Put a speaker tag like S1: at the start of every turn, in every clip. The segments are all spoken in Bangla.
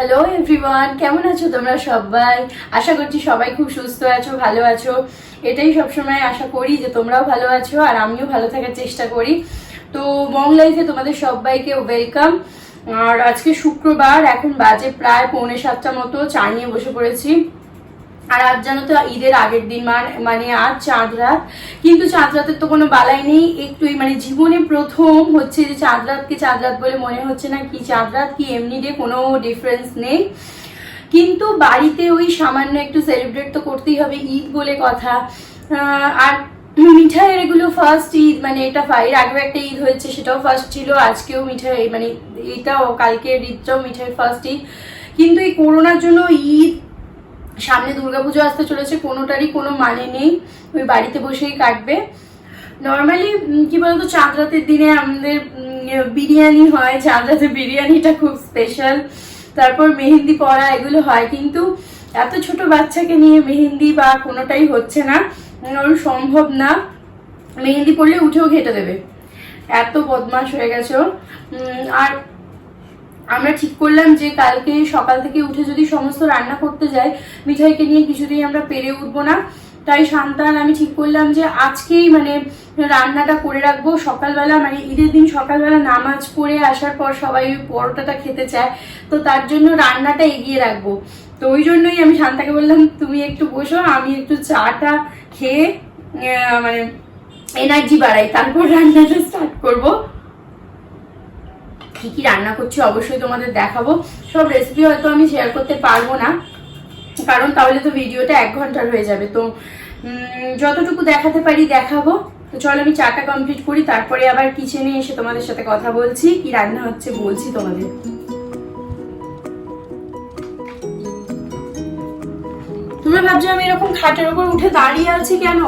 S1: হ্যালো এভরিওয়ান, কেমন আছো তোমরা সবাই? আশা করছি সবাই খুব সুস্থ আছো, ভালো আছো। এটাই সবসময় আশা করি যে তোমরাও ভালো আছো আর আমিও ভালো থাকার চেষ্টা করি। তো মং লাইফে তোমাদের সবাইকে ওয়েলকাম। আর আজকে শুক্রবার, এখন বাজে প্রায় 6:45 মতো, চা নিয়ে বসে পড়েছি। আর আজ জানো তো ঈদের আগের দিন, মানে আজ চাঁদ রাত। কিন্তু চাঁদ রাতের তো কোনো বালাই নেই, একটুই মানে জীবনে প্রথম হচ্ছে যে চাঁদ রাতকে চাঁদ রাত বলে মনে হচ্ছে না, কি চাঁদ রাত কি এমনি ডে, কোনো ডিফারেন্স নেই। কিন্তু বাড়িতে ওই সামান্য একটু সেলিব্রেট তো করতেই হবে, ঈদ বলে কথা। আর মিঠাইয়ের এগুলো ফার্স্ট ঈদ, মানে এটা এর আগেও একটা ঈদ হয়েছে, সেটাও ফার্স্ট ছিল। আজকেও মিঠাই, মানে এটাও কালকে ঈদটাও মিঠাইয়ের ফার্স্ট ঈদ। কিন্তু এই করোনার জন্য ঈদ, সামনে দুর্গাপুজো আসতে চলেছে, কোনোটারই কোনো মানে নেই, ওই বাড়িতে বসেই কাটবে। নর্মালি কি বলতো, চাঁদ রাতের দিনে আমাদের বিরিয়ানি হয়, চাঁদ রাতের বিরিয়ানিটা খুব স্পেশাল। তারপর মেহেন্দি পরা এগুলো হয়, কিন্তু এত ছোট বাচ্চাকে নিয়ে মেহেন্দি বা কোনোটাই হচ্ছে না, সম্ভব না। মেহেন্দি পরলে উঠেও ঘেটে দেবে, এত বদমাশ হয়ে গেছো। আর আমরা ঠিক করলাম যে কালকে সকাল থেকে উঠে যদি সমস্ত রান্না করতে যাই, মিঠাইকে নিয়ে কিছুতেই আমরা পেরে উঠবো না। তাই শান্তান আমি ঠিক করলাম যে আজকেই মানে রান্নাটা করে রাখবো সকালবেলা, মানে ঈদের দিন সকালবেলা নামাজ পড়ে আসার পর সবাই ওই পরোটাটা খেতে চায়, তো তার জন্য রান্নাটা এগিয়ে রাখবো। তো ওই জন্যই আমি শান্তাকে বললাম তুমি একটু বসো, আমি একটু চাটা খেয়ে মানে এনার্জি বাড়াই, তারপর রান্নাটা স্টার্ট করবো। কি কি রান্না করছি অবশ্যই তোমাদের দেখাবো। সব রেসিপি হয়তো আমি শেয়ার করতে পারবো না, কারণ তাহলে তো ভিডিওটা 1 ঘন্টার হয়ে যাবে। তো যতটুকু দেখাতে পারি দেখাবো। তো চলো আমি চাটা কমপ্লিট করি, তারপরে আবার কিচেনে এসে তোমাদের সাথে কথা বলছি, কি রান্না হচ্ছে বলছি তোমাদের। তোমরা ভাবছো আমি এরকম খাটের উপর উঠে দাঁড়িয়ে আছি কেন?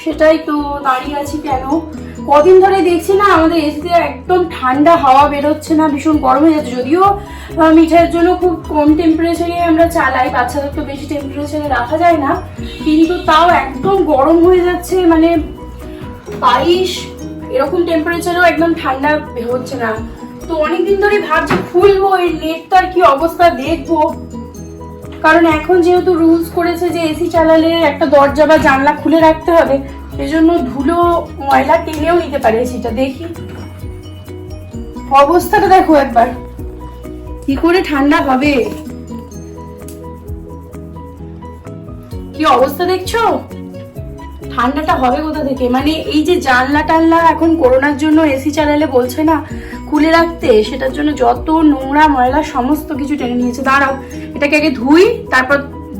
S1: সেটাই তো, দাঁড়িয়ে আছি কেন, কদিন ধরে দেখছি না আমাদের এসিতে একদম ঠান্ডা হাওয়া বেরোচ্ছে না, ভীষণ গরম হয়ে যাচ্ছে। যদিও মিঠাইয়ের জন্য খুব কম টেম্পারেচারে আমরা চালাই, বাচ্চাদের তো বেশি টেম্পারেচারে রাখা যায় না, কিন্তু তাও একদম গরম হয়ে যাচ্ছে, মানে 22 এরকম টেম্পারেচারেও একদম ঠান্ডা হচ্ছে না। তো অনেকদিন ধরে ভাবছি খুলবো এই নেটটার কি অবস্থা দেখবো, কারণ এখন যেহেতু রুলস করেছে যে এসি চালালে একটা দরজা বা জানলা খুলে রাখতে হবে, সেজন্য ধুলো ময়লা টেনেও নিতে পারে এসিটা। দেখি অবস্থাটা দেখো একবার, কি করে ঠান্ডা হবে, কি অবস্থা দেখছো, ঠান্ডাটা হবে কোথা থেকে? মানে এই যে জানলা টানলা এখন করোনার জন্য এসি চালালে বলছে না খুলে রাখতে, সেটার জন্য যত নোংরা ময়লা সমস্ত কিছু টেনে নিয়েছে। দাঁড়াও এটাকে আগে ধুই, তারপর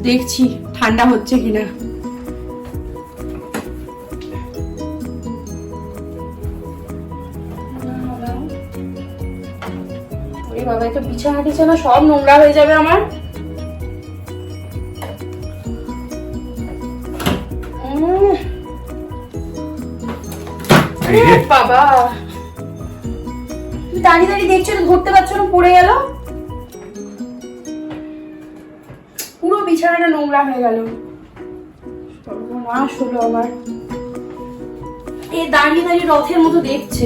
S1: দেখছি ঠান্ডা হচ্ছে কিনা। ওরে বাবা, এটা বিছানা টিছানা সব নোংরা হয়ে যাবে আমার। বাবা দাঁড়িয়ে দাঁড়িয়ে দেখছো, ধরতে পারছো না, পড়ে গেল, পুরো বিছানাটা নোংরা হয়ে গেল, সর্বনাশ হলো আমার। এ দাঁড়িয়ে দাঁড়িয়ে রথের মতো দেখছে।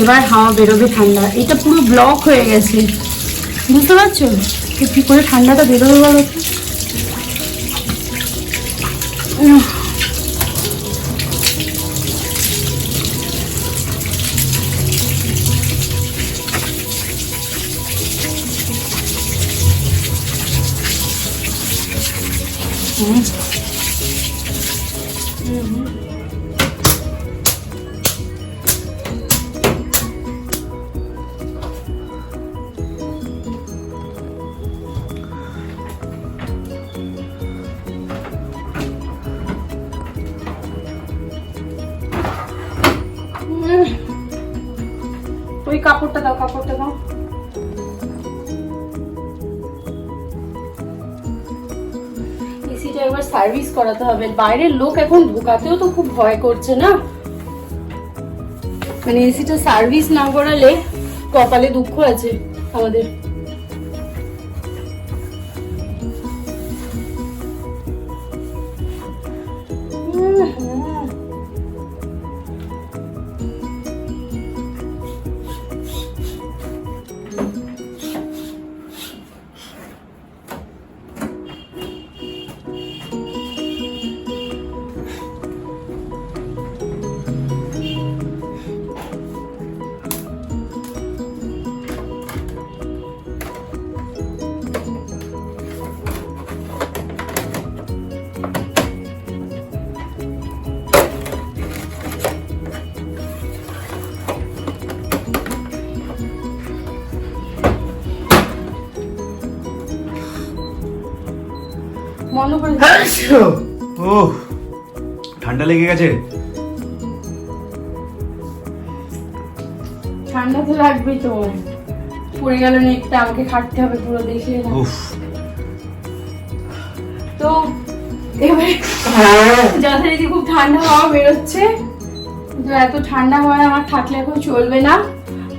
S1: এবার হাওয়া বেরোবে ঠান্ডা, এটা পুরো ব্লক হয়ে গেছে, বুঝতে পারছো কি করে ঠান্ডাটা বেরোবে বলো। ওই কাপড়টা দাও, কাপড়টা দাও। এসিটা একবার সার্ভিস করাতে হবে, বাইরের লোক এখন ঢোকাতেও তো খুব ভয় করছে না, মানে এসিটা সার্ভিস না করালে কপালে দুঃখ আছে আমাদের।
S2: ও ঠান্ডা লেগে গেছে।
S1: ঠান্ডা তো লাগবেই, তো পড়ে গেল নেটটা, আমাকে খাটতে হবে পুরো দেখে। তো এবারে যথারীতি খুব ঠান্ডা হাওয়া বেরোচ্ছে, তো এত ঠান্ডা হাওয়া আমার থাকলে এখন চলবে না,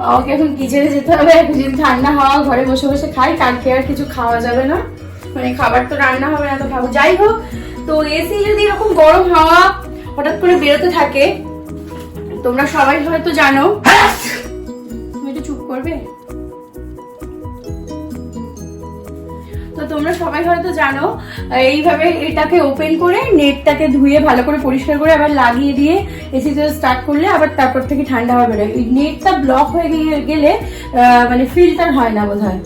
S1: আমাকে এখন কিচেনে যেতে হবে। যদি ঠান্ডা হাওয়া ঘরে বসে বসে খাই, কালকে আর কিছু খাওয়া যাবে না, মানে খাবার তো রান্না হবে না, তো খাবো। যাই হোক, তো এসি যদি এরকম গরম হাওয়া হঠাৎ করে বেরোতে থাকে, তোমরা সবাই হয়তো জানো, তুমি একটু চুপ করবে? তো তোমরা সবাই হয়তো জানো, এইভাবে এটাকে ওপেন করে নেটটাকে ধুয়ে ভালো করে পরিষ্কার করে আবার লাগিয়ে দিয়ে এসিতে স্টার্ট করলে আবার তারপর থেকে ঠান্ডা হবে না। নেটটা ব্লক হয়ে গেলে মানে ফিল্টার হয় না বোধহয়।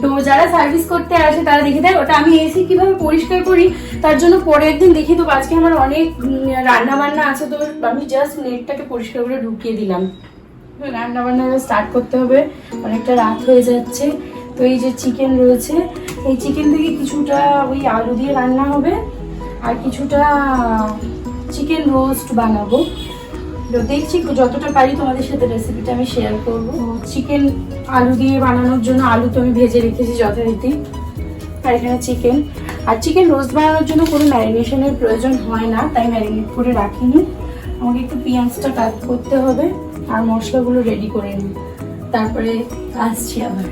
S1: তো যারা সার্ভিস করতে আসে তারা দেখে দেয়। ওটা আমি এসি কিভাবে পরিষ্কার করি তার জন্য পরে একদিন দেখি। তো আজকে আমার অনেক রান্না বান্না আছে, তো আমি জাস্ট নেটটাকে পরিষ্কার করে ঢুকিয়ে দিলাম। রান্না বান্না স্টার্ট করতে হবে, অনেকটা রাত হয়ে যাচ্ছে। তো এই যে চিকেন রয়েছে, এই চিকেন থেকে কিছুটা ওই আলু দিয়ে রান্না হবে, আর কিছুটা চিকেন রোস্ট বানাবো। তো দেখছি যতটা পারি তোমাদের সাথে রেসিপিটা আমি শেয়ার করব। চিকেন আলু দিয়ে বানানোর জন্য আলু তো আমি ভেজে রেখেছি যথারীতি, আর এখানে চিকেন। আর চিকেন রোস্ট বানানোর জন্য কোনো ম্যারিনেশনের প্রয়োজন হয় না, তাই ম্যারিনেট করে রাখিনি। আমাকে একটু পেঁয়াজটা কাট করতে হবে আর মশলাগুলো রেডি করে নিই, তারপরে আসছি আবার।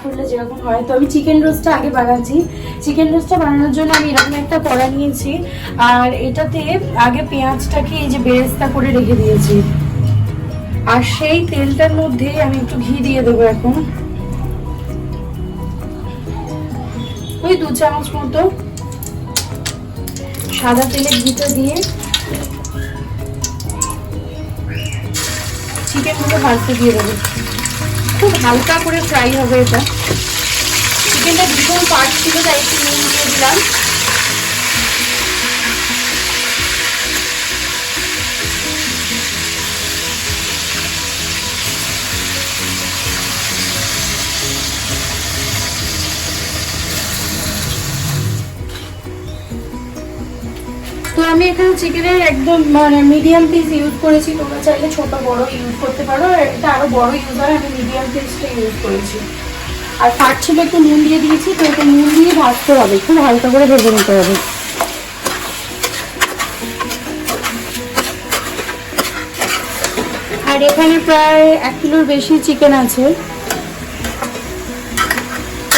S1: করলে যেরকম হয়, তো আমি চিকেন রোস্টটা আগে বানাচ্ছি। চিকেন রোস্টটা বানানোর জন্য আমি এরকম একটা কড়া নিয়েছি, আর এটাতে আগে পেঁয়াজটাকে এই যে বেরেস্তা করে রেখে দিয়েছি, আর সেই তেলটার মধ্যে আমি একটু ঘি দিয়ে দেবো এখন, ওই 2 চামচ মতো সাদা তেলের ঘিটা দিয়ে চিকেনগুলো ভাজতে দিয়ে দেবো। খুব হালকা করে ফ্রাই হবে এটা। চিকেনটা ভীষণ পাট ছিল, তাই একটু নুন দিয়ে দিলাম। তো আমি এখানে চিকেনের একদম মানে মিডিয়াম পিস ইউজ করেছি, তোমরা চাইলে ছোট বড় ইউজ করতে পারো, এটা আরো বড় ইউজ হয়, আমি মিডিয়াম পিসটা ইউজ করেছি। আর ফাট ছিল একটু নুন দিয়ে দিয়েছি, তো এটা নুন দিয়ে ভাজতে হবে, খুব হালকা করে ভেজে নিতে হবে। আর এখানে প্রায় 1 কিলোর বেশি চিকেন আছে।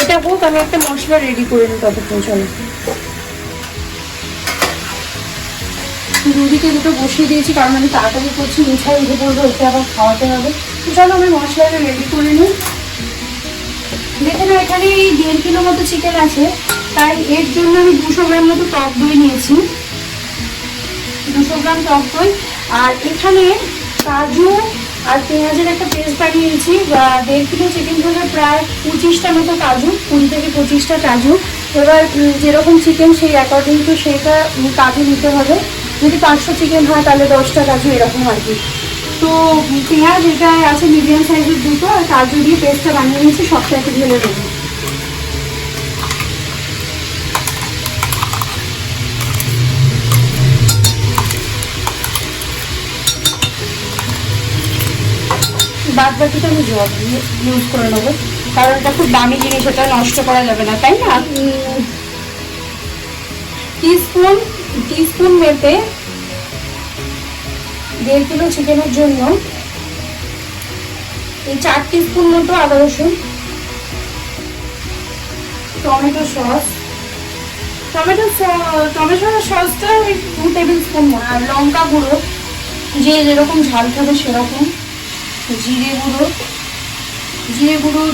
S1: এটা হোক, আমি একটা মশলা রেডি করে নিই ততক্ষণ। চলো, দুদিকে দুটো বসিয়ে দিয়েছি, কারণ আমি তাড়াতাড়ি করছি, মিঠাই উঠে পড়বে, ওকে আবার খাওয়াতে হবে। তো চলো আমি মশলাটা রেডি করে নিই। দেখে না, এখানে এই 1.5 কিলো মতো চিকেন আছে, তাই এর জন্য আমি 200 গ্রাম মতো টক দই নিয়েছি, 200 গ্রাম টক দই। আর এখানে কাজু আর পেঁয়াজের একটা পেস্ট বানিয়ে নিয়েছি। 1.5 কিলো চিকেন ধরে প্রায় 25টা মতো কাজু, 20 থেকে 25টা কাজু। এবার যেরকম চিকেন সেই অ্যাকর্ডিং টু সেইটা কাজু নিতে হবে। যদি 500 চিকেন হয় তাহলে 10টা কাজু, এরকম আর কি। তো পেঁয়াজ এটা আছে মিডিয়াম সাইজের দুটো, আর কাজু দিয়ে পেস্টটা বানিয়ে নিয়েছি, সবটাকে ঢেলে দেবো। বাদ বাকিটা আমি জল দিয়ে ইউজ করে নেবো, কারণ এটা খুব দামি জিনিস, এটা নষ্ট করা যাবে না, তাই না? টিস্পুন মেপে 1.5 কিলো চিকেনের জন্য এই 4 টিস্পুন মতো আদা রসুন, টমেটো সসটা 2 টেবিল স্পুন, আর লঙ্কা গুঁড়ো যে যেরকম ঝাল খাবে সেরকম, জিরে গুঁড়ো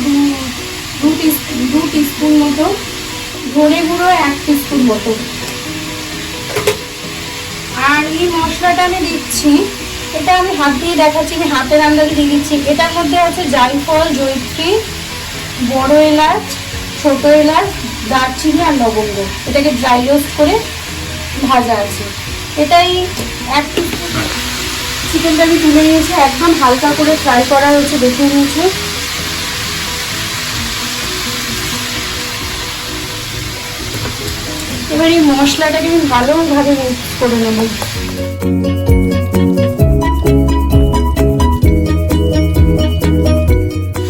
S1: 2 টিস্পুন মতো, ধনে গুঁড়ো 1 টিস্পুন মতো। আর এই মশলাটা আমি দিচ্ছি, এটা আমি হাত দিয়ে দেখাচ্ছি, আমি হাতের আন্দাজে দিয়ে দিচ্ছি। এটার মধ্যে আছে জায়ফল, জয়িত্রী, বড় এলাচ, ছোট এলাচ, দারচিনি আর লবঙ্গ। এটাকে ড্রাই রোস্ট করে ভাজা আছে। এটাই 1 টিস্পুন চিকেনটা আমি তুলে নিয়েছি, একদম হালকা করে ফ্রাই করা হয়েছে, দেখে নিয়েছি। এবার এই মশলাটাকে আমি ভালোভাবে মিক্স করে নেব।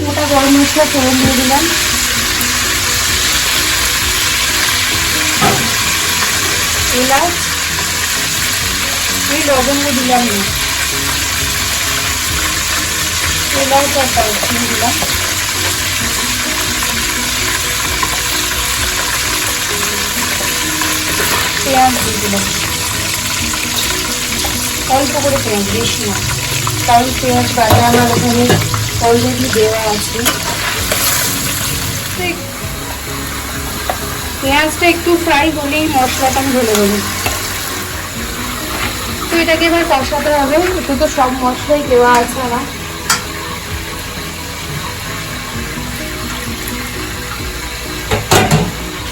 S1: গোটা গরম মশলা ফোড়ন দিয়ে দিলাম, এলাচ, এই লবঙ্গ দিলাম না, এলাচ আর দারচিনি দিলাম, পেঁয়াজ দিয়ে দিলাম, অল্প করে পেঁয়াজ, বেশি না, কারণ পেঁয়াজ বাটা আমার ওখানে অলরেডি দেওয়া আছে। পেঁয়াজটা একটু ফ্রাই হলেই মশলাটা আমি ঢেলে দেবো। তো এটাকে এবার কষাতে হবে, একটু তো সব মশলাই দেওয়া আছে আমার।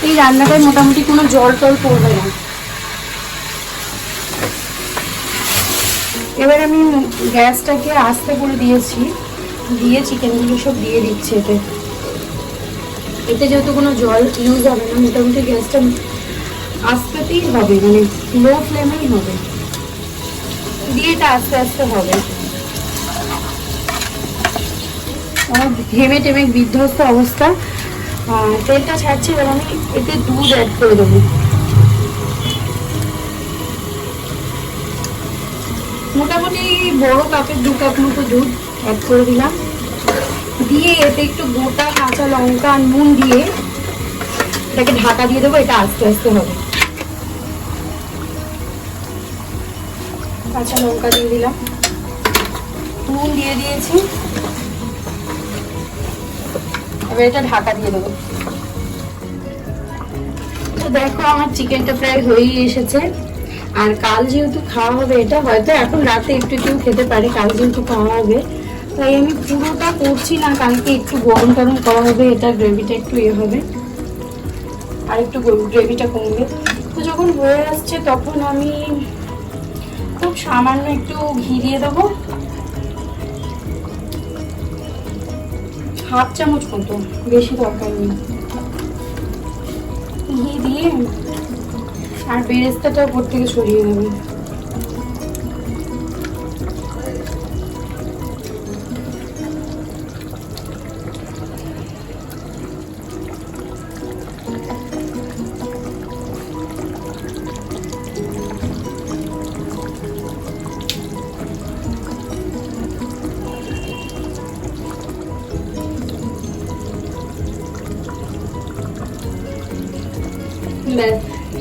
S1: এই রান্নাটায় মোটামুটি কোনো জল টল পড়বে না। এবার আমি গ্যাসটাকে আস্তে করে দিয়েছি, দিয়ে চিকেনগুলো সব দিয়ে দিচ্ছি। এতে যেহেতু কোনো জল ইউজ হবে না, মোটামুটি গ্যাসটা আস্তেতেই হবে, মানে লো ফ্লেমেই হবে, দিয়ে এটা আস্তে আস্তে হবে। আমার ঘেমে টেমে বিধ্বস্ত অবস্থা, তেলটা ছাড়ছে। এবার আমি এতে দুধ অ্যাড করে দেবো, মোটামুটি বড় কাপের 2 কাপ মতো দুধ অ্যাড করে দিলাম। দিয়ে এতে একটু গোটা কাঁচা লঙ্কা আর নুন দিয়ে এটাকে ঢাকা দিয়ে দেবো, এটা আস্তে আস্তে হবে। কাঁচা লঙ্কা দিয়ে দিলাম, নুন দিয়ে দিয়েছি, এবার এটা ঢাকা দিয়ে দেবো। তো দেখো আমার চিকেনটা প্রায় হয়েই এসেছে। আর কাল যেহেতু খাওয়া হবে, এটা হয়তো এখন রাতে একটু কেউ খেতে পারে, কাল যেহেতু খাওয়া হবে তাই আমি পুরোটা করছি না, কালকে একটু গরম টরম করা হবে, এটা গ্রেভিটা একটু হবে, আর একটু গ্রেভিটা কমবে। তো যখন হয়ে আসছে তখন আমি খুব সামান্য একটু ঘি দিয়ে দেবো, 1/2 চামচ মতো, বেশি দরকার নেই। ঘি দিয়ে আর বেরেস্তাটা উপর থেকে সরিয়ে দেবো।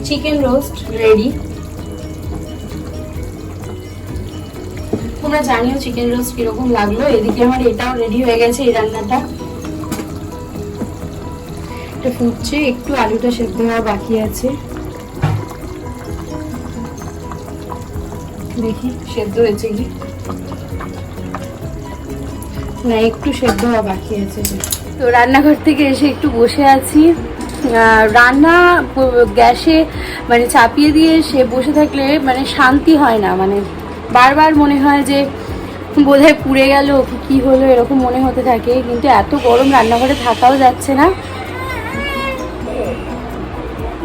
S1: Chicken roast ready. তোমরা জানিও চিকেন রোস্ট কিরকম লাগলো। এদিকে আমার এটাও রেডি হয়ে গেছে, এই রান্নাটা। এটা ফুটছে, একটু আলুটা সেদ্ধ হওয়া বাকি আছে, দেখি সেদ্ধ হয়েছে কি না, একটু সেদ্ধ হওয়া বাকি আছে। তো রান্নাঘর থেকে এসে একটু বসে আছি। রান্না গ্যাসে মানে চাপিয়ে দিয়ে সে বসে থাকলে মানে শান্তি হয় না, মানে বারবার মনে হয় যে বোধহয় পুড়ে গেল কি হলো, এরকম মনে হতে থাকে। কিন্তু এত গরম রান্নাঘরে থাকাও যাচ্ছে না,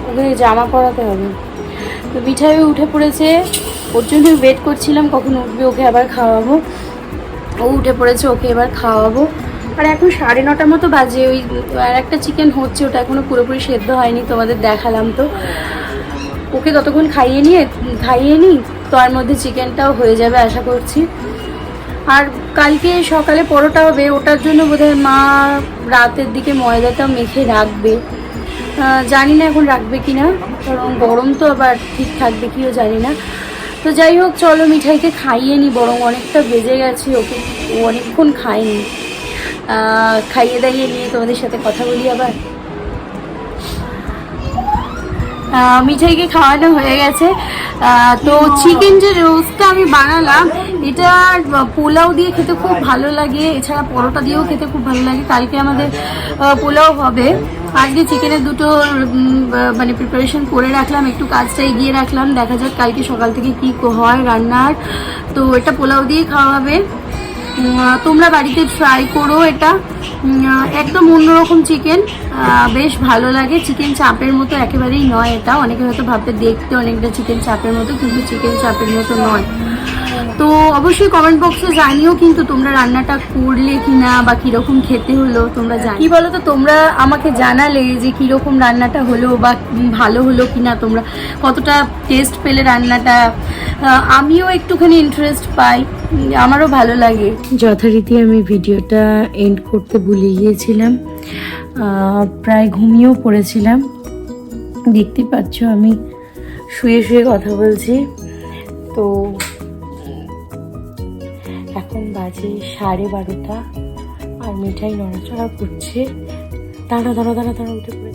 S1: ওকে জামা পরাতে হবে। তো মিঠাই উঠে পড়েছে, ওর জন্য ওয়েট করছিলাম কখন উঠবে, ওকে আবার খাওয়াবো। ও উঠে পড়েছে, ওকে এবার খাওয়াবো। আর এখন 9:30 মতো বাজে। ওই আর একটা চিকেন হচ্ছে, ওটা এখনো পুরোপুরি সেদ্ধ হয়নি, তোমাদের দেখালাম। তো ওকে ততক্ষণ খাইয়ে নিই, তো আর মধ্যে চিকেনটাও হয়ে যাবে আশা করছি। আর কালকে সকালে পরোটা হবে, ওটার জন্য বোধহয় মা রাতের দিকে ময়দাটা মেখে রাখবে। জানি না এখন রাখবে কি না, কারণ গরম তো আবার ঠিক থাকবে কিও জানি না। তো যাই হোক, চলো মিঠাইকে খাইয়ে নি, বরং অনেকটা বেজে গেছে, ওকে অনেকক্ষণ খাইনি। খাইয়ে দাইয়ে নিয়ে তোমাদের সাথে কথা বলি আবার। মিঠাইকে খাওয়ানো হয়ে গেছে। তো চিকেন যে রোস্টটা আমি বানালাম, এটা পোলাও দিয়ে খেতে খুব ভালো লাগে, এছাড়া পরোটা দিয়েও খেতে খুব ভালো লাগে। কালকে আমাদের পোলাও হবে, আজকে চিকেনের দুটো মানে প্রিপারেশন করে রাখলাম, একটু কাজটা এগিয়ে রাখলাম, দেখা যাক কালকে সকাল থেকে কি হয় রান্নার। তো এটা পোলাও দিয়ে খাওয়া হবে। তোমরা বাড়িতে ট্রাই করো এটা। একদম অন্যরকম চিকেন, বেশ ভালো লাগে। চিকেন চাপের মতো একেবারেই নয় এটা। অনেকে হয়তো ভাবতে দেখতে অনেকটা চিকেন চাপের মতো, কিন্তু চিকেন চাপের মতো নয়। তো অবশ্যই কমেন্ট বক্সে জানিও কিন্তু তোমরা রান্নাটা করলে কিনা বা কিরকম খেতে হলো তোমরা জানি। কি বলো তো, তোমরা আমাকে জানালে যে কিরকম রান্নাটা হলো বা ভালো হলো কিনা, তোমরা কতটা টেস্ট পেলে রান্নাটা। আমিও একটুখানি ইন্টারেস্ট পাই, আমারও ভালো লাগে। যথারীতি আমি ভিডিওটা এন্ড করতে ভুলে গিয়েছিলাম, প্রায় ঘুমিয়েও পড়েছিলাম। দেখতে পাচ্ছ আমি শুয়ে শুয়ে কথা বলছি। তো এখন বাজে 12:30 আর মিঠাই নড়াচড়া করছে। দাঁড়া উঠে পড়ে।